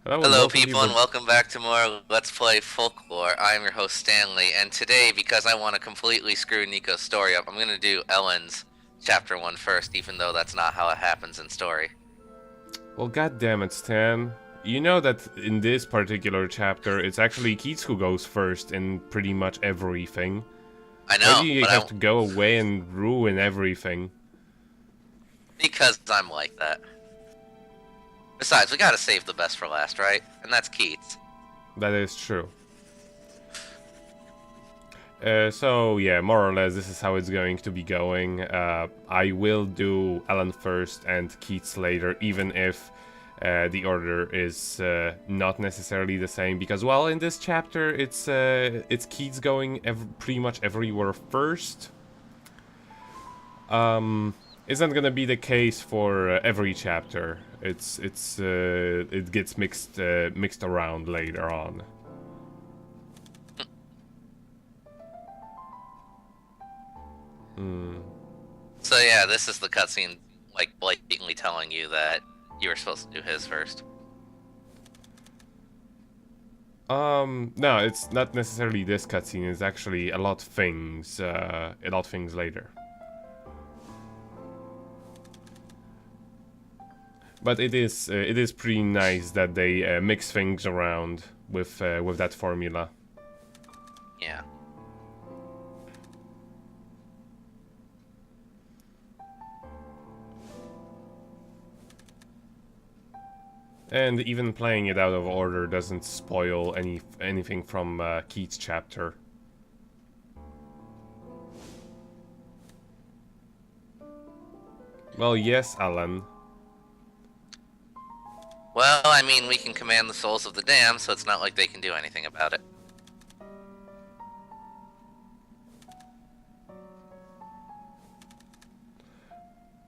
Hello and Hello, welcome to people, and the... welcome back to more Let's Play Folklore. I am your host, Stanley, and today, because I want to completely screw Nico's story up, I'm going to do Ellen's chapter 1 first, even though that's not how it happens in story. Well, god damn it, Stan. You know that in this particular chapter, it's actually Keats who goes first in pretty much everything. I Why do know, you but have I to go away and ruin everything? because I'm like that. Besides, we gotta save the best for last, right? And that's Keats. That is true. So yeah, more or less this is how it's going to be going. I will do Alan first and Keats later, even if the order is not necessarily the same. Because well, in this chapter, it's Keats going pretty much everywhere first. Isn't gonna be the case for every chapter. It gets mixed around later on. Hmm. So yeah, this is the cutscene, like, blatantly telling you that you were supposed to do his first. No, it's not necessarily this cutscene. It's actually a lot of things later. But it is pretty nice that they mix things around with that formula. Yeah. And even playing it out of order doesn't spoil anything from Keith's chapter. Well, yes, Alan. Well, I mean, we can command the souls of the damned, so it's not like they can do anything about it.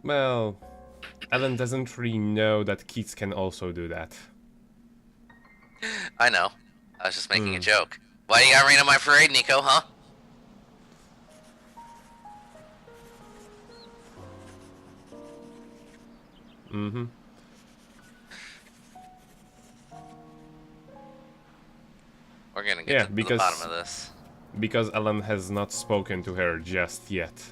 Well, Alan doesn't really know that Keats can also do that. I know. I was just making a Hmm. joke. Why you gotta rain on my parade, Nico, huh? Mm-hmm. We're gonna get Yeah, to the bottom of this. because Alan has not spoken to her just yet.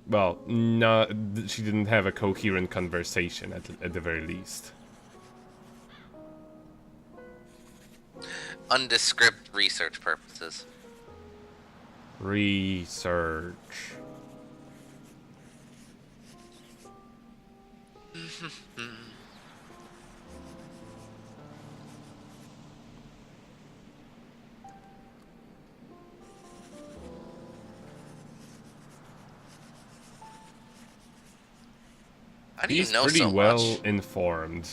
Well, no, she didn't have a coherent conversation at the very least. Undescript research purposes. Research. How do you He's know pretty so well much? informed.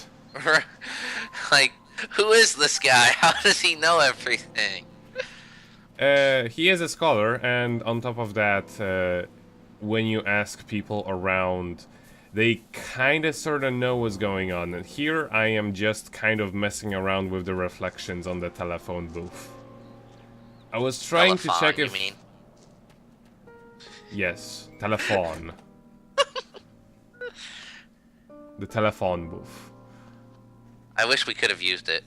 Like, who is this guy? How does he know everything? He is a scholar, and on top of that, when you ask people around, they kinda sorta know what's going on. And here I am just kind of messing around with the reflections on the telephone booth. I was trying to check Telephone, you if... mean? Yes, telephone. The telephone booth. I wish we could have used it.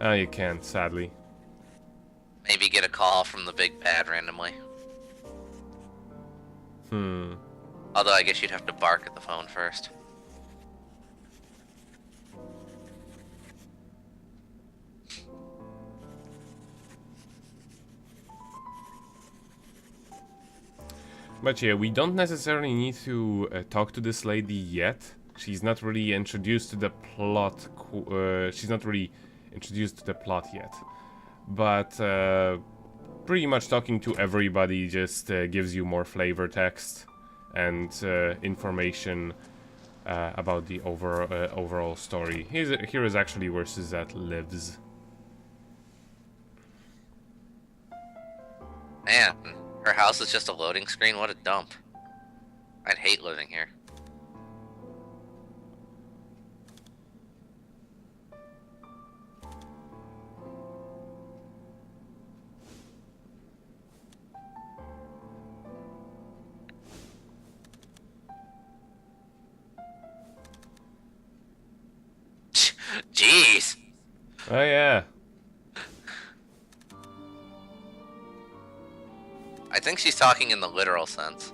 Ah, you can't, sadly. Maybe get a call from the big bad randomly. Hmm. Although I guess you'd have to bark at the phone first. But yeah, we don't necessarily need to talk to this lady yet. She's not really introduced to the plot. She's not really introduced to the plot yet. But pretty much talking to everybody just gives you more flavor text and information about the overall story. Here is actually where Suzette lives. Man, her house is just a loading screen? What a dump. I'd hate living here. Oh yeah. I think she's talking in the literal sense.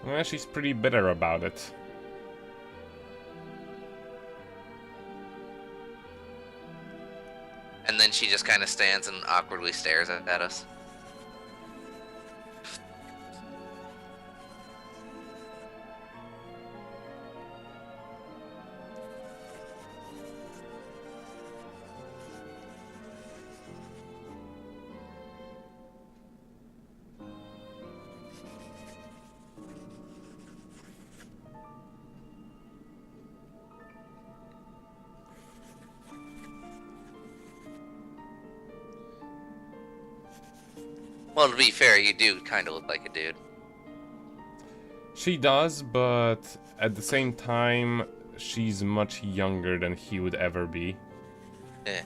Well, she's pretty bitter about it. And then she just kind of stands and awkwardly stares at us. Well, to be fair, you do kind of look like a dude. She does, but at the same time, she's much younger than he would ever be. Eh.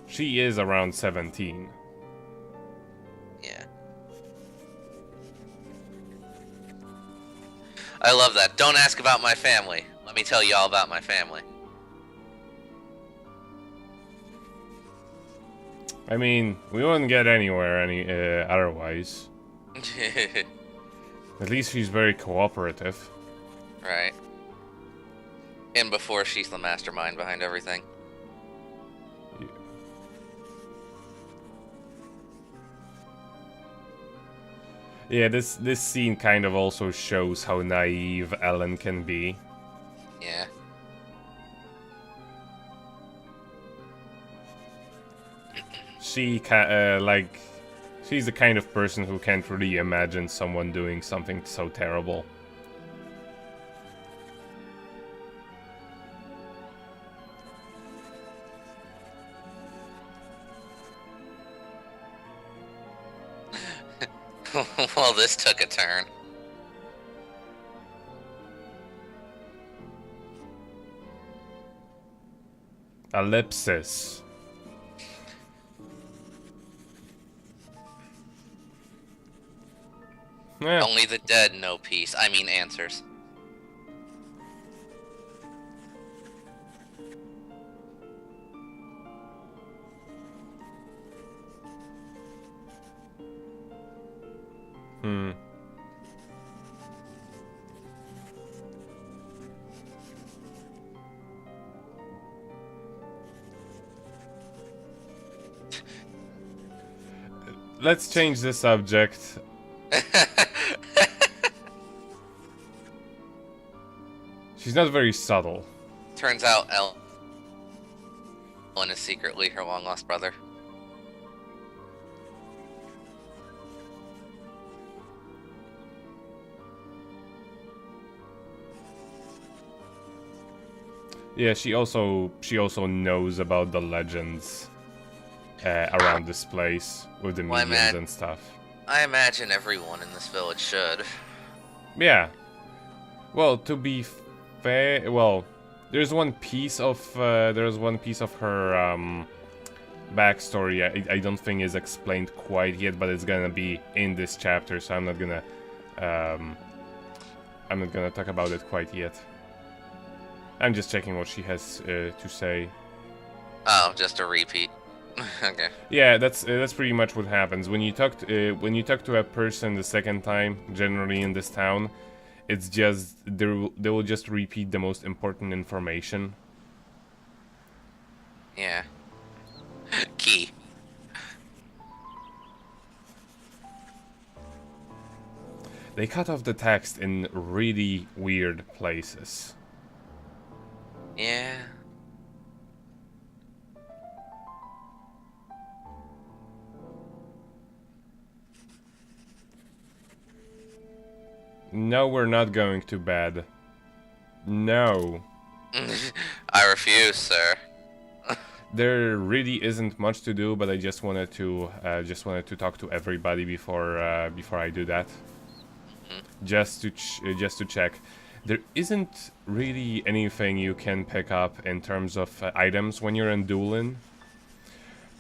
She is around 17. Yeah. I love that. Don't ask about my family. Let me tell you all about my family. I mean, we wouldn't get anywhere otherwise. At least she's very cooperative. Right. And before she's the mastermind behind everything. Yeah, this scene kind of also shows how naive Ellen can be. Yeah. She's the kind of person who can't really imagine someone doing something so terrible. Well, this took a turn. Ellipsis. Yeah. Only the dead know peace. I mean answers. Let's change the subject. She's not very subtle. Turns out Ellen is secretly her long-lost brother. Yeah, she also knows about the legends around this place with the Well, mediums and stuff. I imagine everyone in this village should. Yeah. Well, to be fair, well, there's one piece of her backstory. I don't think is explained quite yet, but it's gonna be in this chapter, so I'm not gonna talk about it quite yet. I'm just checking what she has to say. Oh, just a repeat. Okay. Yeah, that's pretty much what happens when you talk to a person the second time. Generally in this town, it's just they will just repeat the most important information. Yeah. Key. They cut off the text in really weird places. Yeah. No, we're not going to bed. No. I refuse, sir. There really isn't much to do, but I just wanted to talk to everybody before I do that. Just to check. There isn't really anything you can pick up in terms of items when you're in Duelin.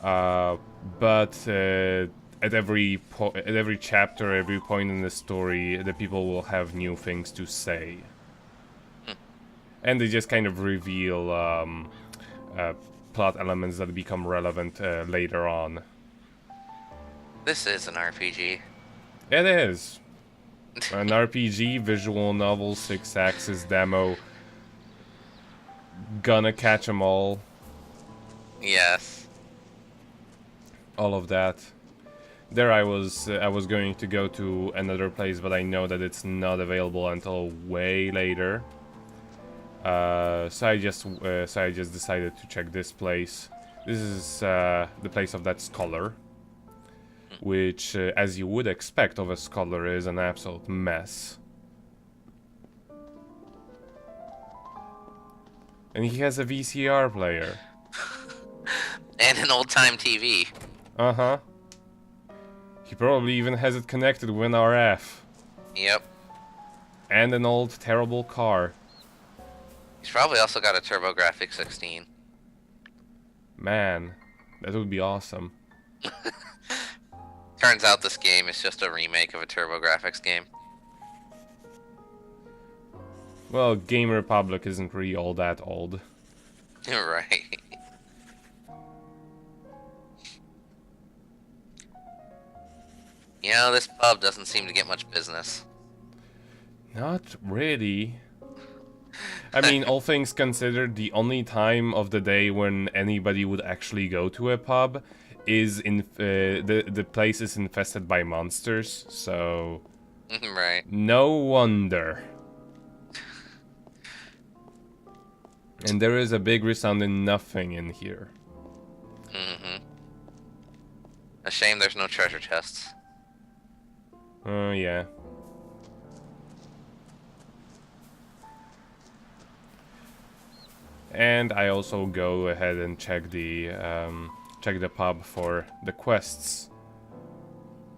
But at every chapter, every point in the story, the people will have new things to say, and they just kind of reveal plot elements that become relevant later on. This is an RPG. It is an RPG, visual novel, 6-axis demo. Gonna catch 'em all. Yes. All of that. There I was going to go to another place, but I know that it's not available until way later. So I just decided to check this place. This is the place of that scholar, which, as you would expect of a scholar, is an absolute mess. And he has a VCR player. And an old-time TV. Uh-huh. He probably even has it connected with an RF. Yep. And an old, terrible car. He's probably also got a TurboGrafx 16. Man, that would be awesome. Turns out this game is just a remake of a TurboGrafx game. Well, Game Republic isn't really all that old. Right. You know, this pub doesn't seem to get much business. Not really. I mean, all things considered, the only time of the day when anybody would actually go to a pub is in the place is infested by monsters, so Right. no wonder. And there is a big resounding nothing in here. Mm-hmm. A shame there's no treasure chests. Oh, yeah. And I also go ahead and check the pub for the quests,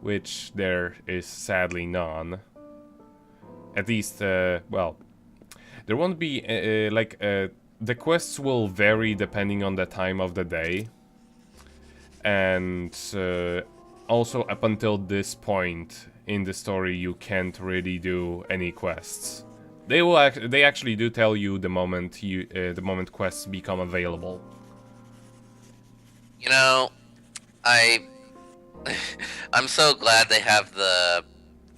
which there is sadly none. At least, well, there won't be the quests will vary depending on the time of the day, and also up until this point in the story, you can't really do any quests. They actually do tell you the moment quests become available. You know, I'm so glad they have the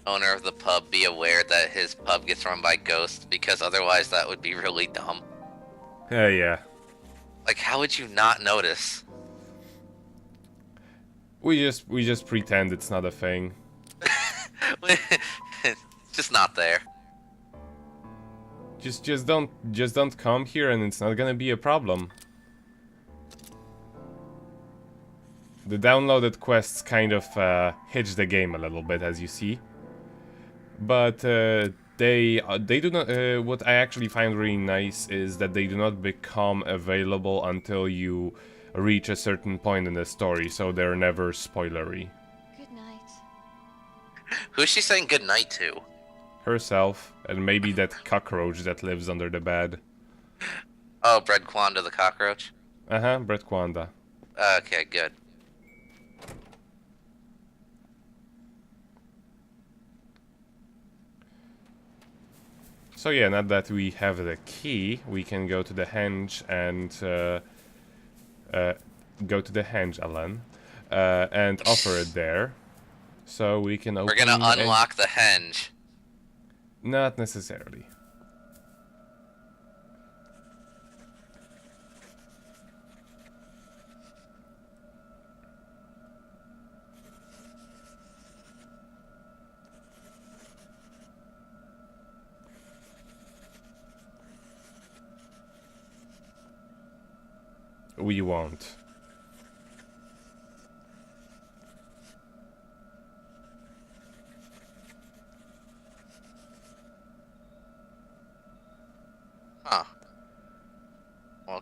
owner of the pub be aware that his pub gets run by ghosts, because otherwise that would be really dumb. Yeah. Like, how would you not notice? We just pretend it's not a thing. It's just not there. Just don't come here and it's not gonna be a problem. The downloaded quests kind of hitch the game a little bit, as you see. But they do not. What I actually find really nice is that they do not become available until you reach a certain point in the story, so they're never spoilery. Good night. Who's she saying good night to? Herself, and maybe that cockroach that lives under the bed. Oh, Bread Kwanda the cockroach? Uh-huh, Brett Kwanda. Okay, good. So yeah, now that we have the key, we can go to the henge and go to the henge, Alan, and offer it there. So we can open. We're gonna unlock the henge. Not necessarily. We won't.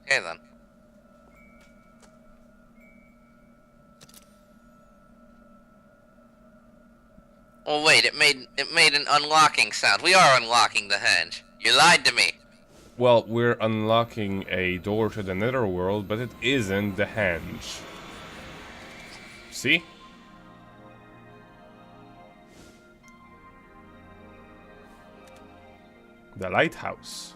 Okay then. Well, wait. It made an unlocking sound. We are unlocking the henge. You lied to me. Well, we're unlocking a door to the netherworld, but it isn't the henge. See? The lighthouse.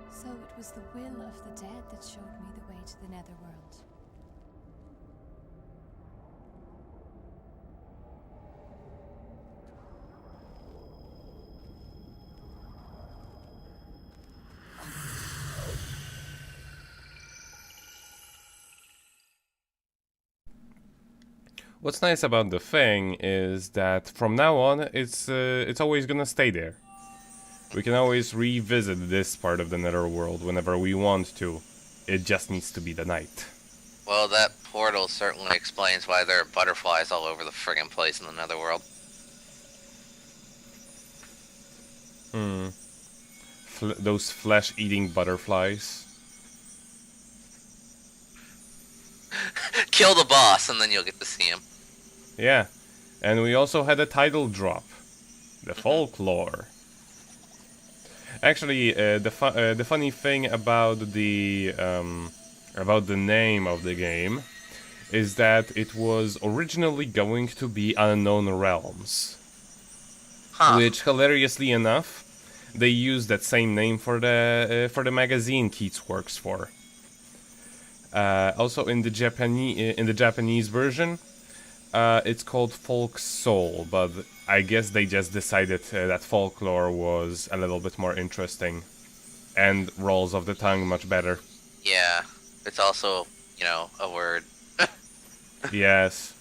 So it was the will of the dead that showed me the way to the netherworld. What's nice about the thing is that from now on, it's always gonna stay there. We can always revisit this part of the netherworld whenever we want to. It just needs to be the night. Well, that portal certainly explains why there are butterflies all over the friggin' place in the netherworld. Those flesh-eating butterflies. Kill the boss, and then you'll get to see him. Yeah, and we also had a title drop. The Folklore. Actually, the funny thing about the name of the game is that it was originally going to be Unknown Realms, which, hilariously enough, they used that same name for the magazine Keats works for. Also, in the Japanese version, it's called Folk Soul, but I guess they just decided that folklore was a little bit more interesting and rolls off the tongue much better. Yeah, it's also, a word. Yes.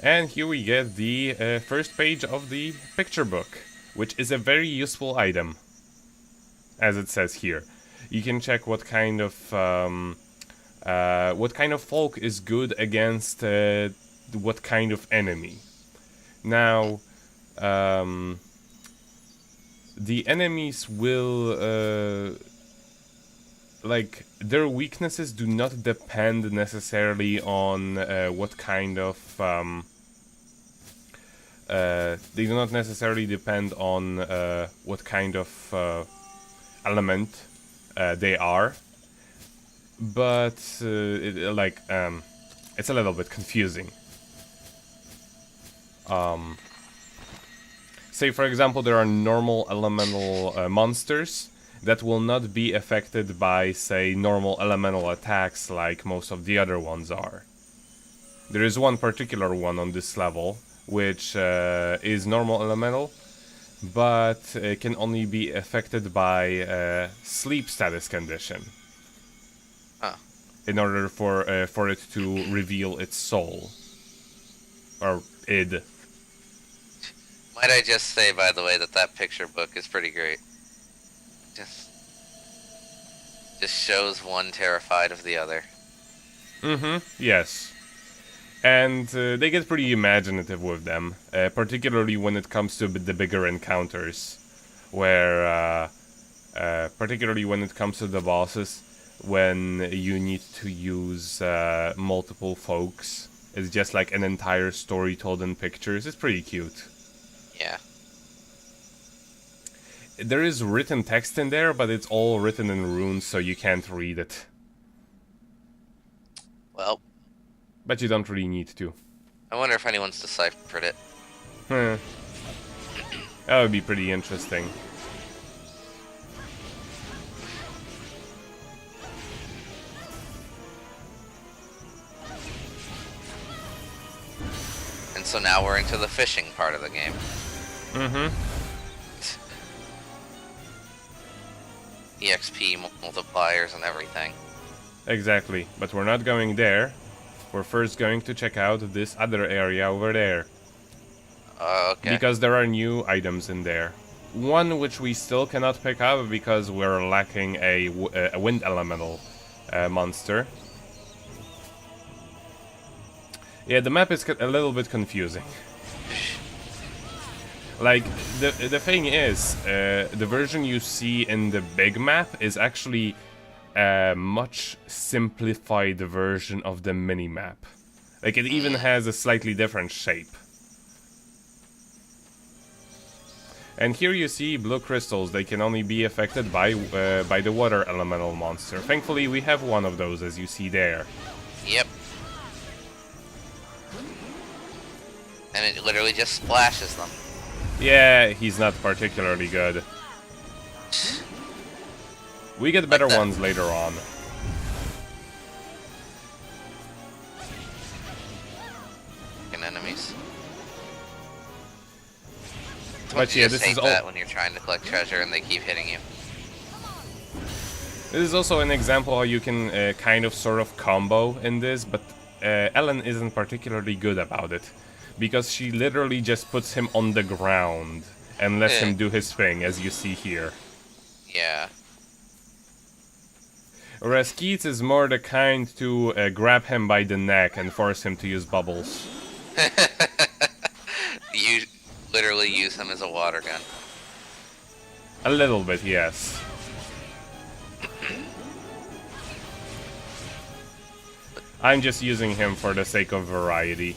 And here we get the first page of the picture book, which is a very useful item, as it says here. You can check what kind of folk is good against what kind of enemy. Now, the enemies will their weaknesses do not depend necessarily on what kind of they do not necessarily depend on what kind of element they are, but it's a little bit confusing. Say, for example, there are normal elemental monsters that will not be affected by, say, normal elemental attacks like most of the other ones are. There is one particular one on this level, which is normal elemental, but can only be affected by sleep status condition. In order for it to reveal its soul. Or id. Might I just say, by the way, that picture book is pretty great. Just shows one terrified of the other. Yes. And they get pretty imaginative with them, particularly when it comes to the bigger encounters, where, particularly when it comes to the bosses, when you need to use multiple folks. It's just like an entire story told in pictures. It's pretty cute. Yeah. there is written text in there, but it's all written in runes, so you can't read it. Well, But you don't really need to. I wonder if anyone's deciphered it. That would be pretty interesting. And so now we're into the fishing part of the game. Mm-hmm. EXP multipliers and everything. Exactly, but we're not going there. We're first going to check out this other area over there. Okay. Because there are new items in there. One which we still cannot pick up because we're lacking a wind elemental monster. Yeah, the map is a little bit confusing. Like, the thing is, the version you see in the big map is actually a much simplified version of the mini-map. Like, it even has a slightly different shape. And here you see blue crystals. They can only be affected by the water elemental monster. Thankfully, we have one of those, as you see there. Yep. And it literally just splashes them. Yeah, he's not particularly good. We get better ones later on. And enemies. But yeah, this is all. that when you're trying to collect treasure and they keep hitting you. This is also an example how you can kind of sort of combo in this, but Ellen isn't particularly good about it. Because she literally just puts him on the ground and lets him do his thing, as you see here. Yeah. Whereas Keats is more the kind to grab him by the neck and force him to use bubbles. You literally use him as a water gun. A little bit, yes. I'm just using him for the sake of variety.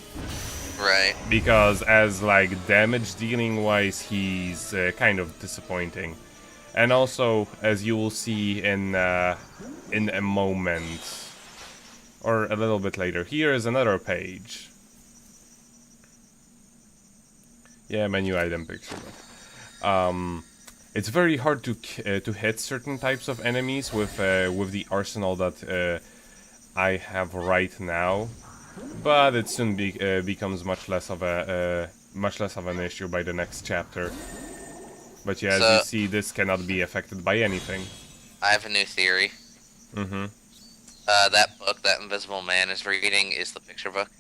Right. Because as like damage dealing wise, he's kind of disappointing. And also, as you will see in a moment, or a little bit later, here is another page. Yeah, menu item picture. It's very hard to hit certain types of enemies with the arsenal that I have right now. But it soon becomes much less of an issue by the next chapter. But yeah, as you see, this cannot be affected by anything. I have a new theory. Mm-hmm. That book that Invisible Man is reading is the picture book.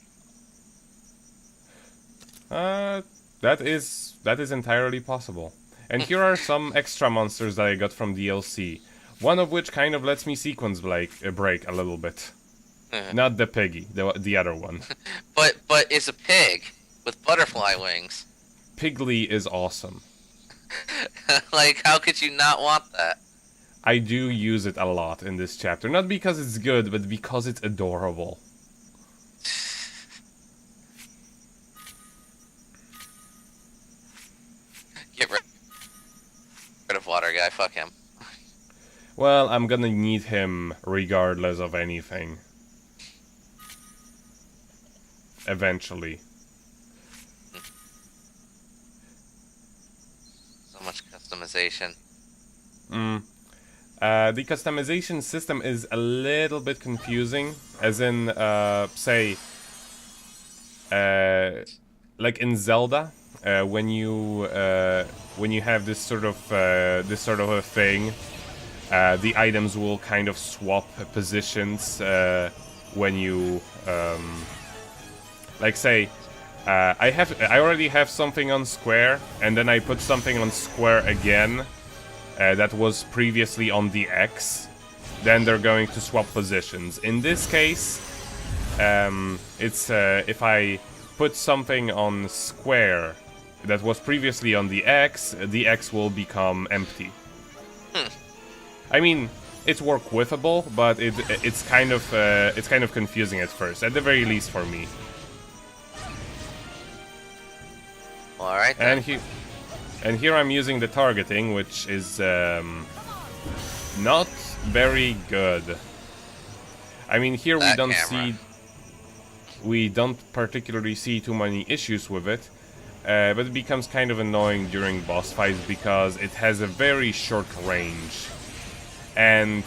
That is entirely possible. And here are some extra monsters that I got from DLC. One of which kind of lets me sequence break a little bit. Not the piggy, the other one. but it's a pig with butterfly wings. Pigly is awesome. Like, how could you not want that? I do use it a lot in this chapter. Not because it's good, but because it's adorable. Get rid of Water Guy, fuck him. Well, I'm gonna need him regardless of anything. Eventually. So much customization. The customization system is a little bit confusing, as in, say, like in Zelda, when you have this sort of a thing, the items will kind of swap positions when you. Like say, I already have something on square, and then I put something on square again that was previously on the X. Then they're going to swap positions. In this case, it's if I put something on square that was previously on the X will become empty. I mean, it's work-withable, but it's kind of confusing at first, at the very least for me. All right. Then. And And here I'm using the targeting, which is not very good. I mean, here That camera. we don't particularly see too many issues with it, but it becomes kind of annoying during boss fights because it has a very short range, and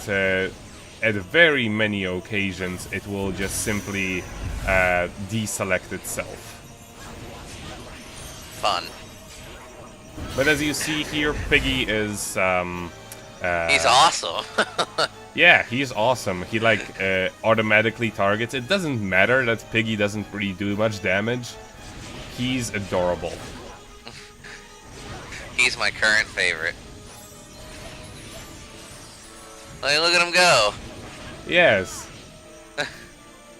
at very many occasions it will just simply deselect itself. Fun. But as you see here, Piggy is He's awesome. yeah, he's awesome. He like automatically targets. It doesn't matter that Piggy doesn't really do much damage. He's adorable. He's my current favorite. Like, look at him go. Yes.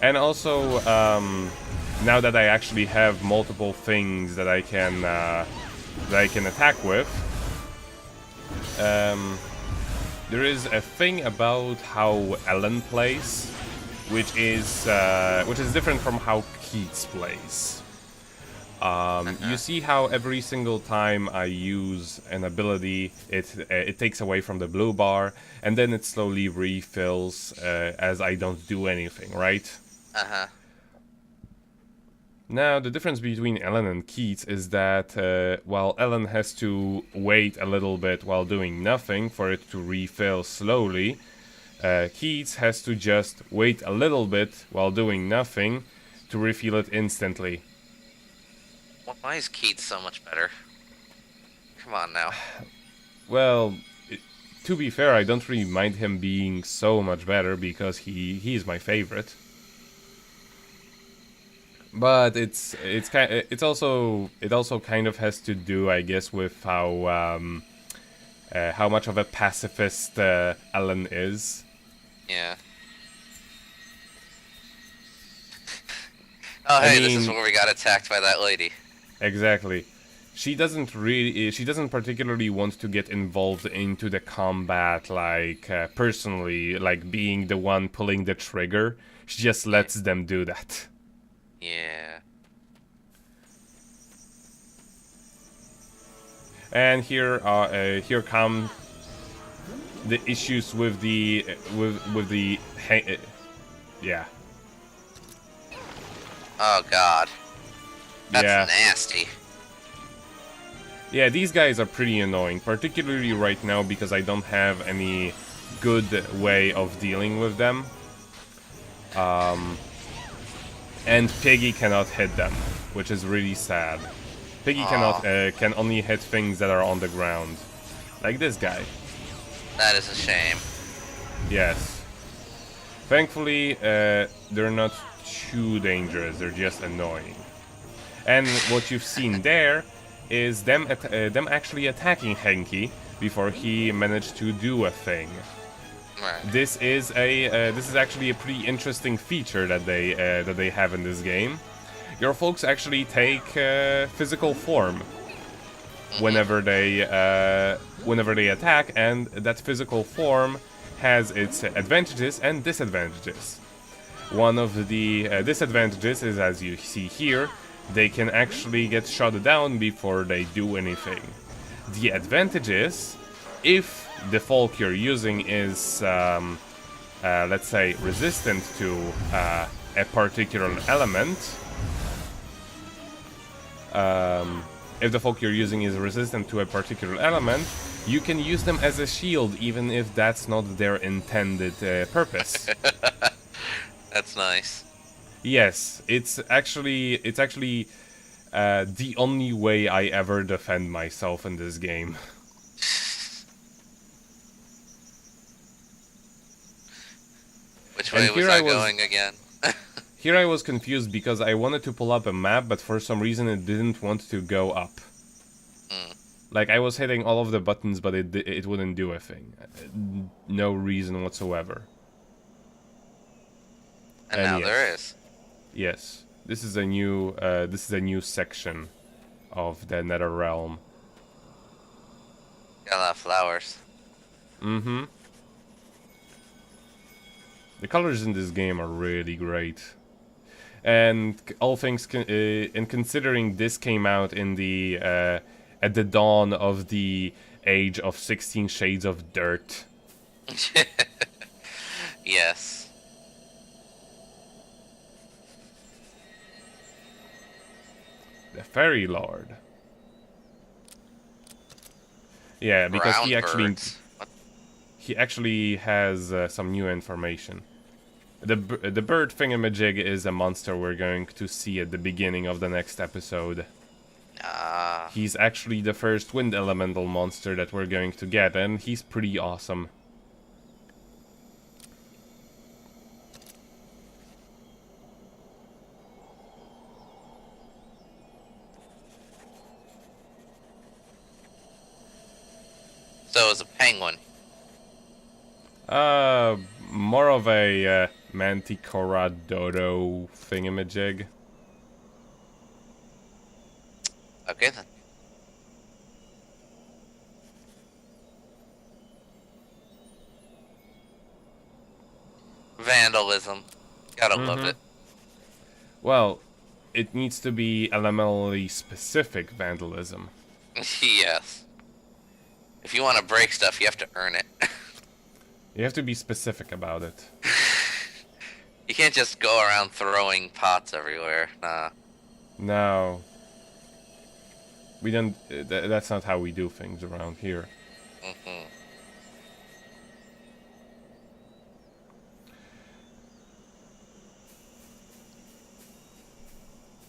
And also, now that I actually have multiple things that I can attack with, there is a thing about how Ellen plays, which is different from how Keats plays. You see how every single time I use an ability, it takes away from the blue bar, and then it slowly refills as I don't do anything, right? Uh-huh. Now, the difference between Ellen and Keats is that while Ellen has to wait a little bit while doing nothing for it to refill slowly, Keats has to just wait a little bit while doing nothing to refill it instantly. Why is Keith so much better? Come on now. Well, to be fair, I don't really mind him being so much better because he's my favorite. But it also kind of has to do, I guess, with how much of a pacifist Ellen is. Yeah. Oh, hey, this is where we got attacked by that lady. Exactly. She doesn't particularly want to get involved into the combat, like personally, like being the one pulling the trigger. She just lets them do that. Yeah. And here come the issues with the yeah. Oh God. That's Yeah. nasty. Yeah, these guys are pretty annoying, particularly right now because I don't have any good way of dealing with them. And Piggy cannot hit them, which is really sad. Piggy can only hit things that are on the ground, like this guy. That is a shame. Yes. Thankfully, they're not too dangerous. They're just annoying. And what you've seen there is them actually attacking Henki before he managed to do a thing. Right. This is actually a pretty interesting feature that they have in this game. Your folks actually take physical form whenever they attack, and that physical form has its advantages and disadvantages. One of the disadvantages is, as you see here, they can actually get shot down before they do anything. The advantage is, if the folk you're using is, let's say, resistant to a particular element, if the folk you're using is resistant to a particular element, you can use them as a shield, even if that's not their intended purpose. That's nice. Yes, it's actually the only way I ever defend myself in this game. Which way was I going again? Here I was confused because I wanted to pull up a map, but for some reason it didn't want to go up. Like, I was hitting all of the buttons, but it wouldn't do a thing. No reason whatsoever. And now yes. There is. Yes, this is a new section of the Nether Realm. Got a lot of flowers. Mm-hmm. The colors in this game are really great. And all things and considering this came out in the at the dawn of the age of 16 shades of dirt. Yes. The Fairy Lord. Yeah, because Brown he actually birds. What? he actually has some new information. The bird thingamajig is a monster we're going to see at the beginning of the next episode. Ah. He's actually the first wind elemental monster that we're going to get, and he's pretty awesome. So is a penguin. More of a Manticora Dodo thingamajig. Okay then. Vandalism. Gotta love it. Well, it needs to be elementally specific vandalism. Yes. If you want to break stuff, you have to earn it. You have to be specific about it. You can't just go around throwing pots everywhere. Nah. No. We don't... that's not how we do things around here. Mm-hmm.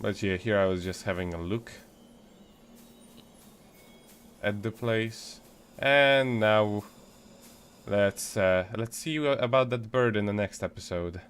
But yeah, here I was just having a look at the place. And now let's see about that bird in the next episode.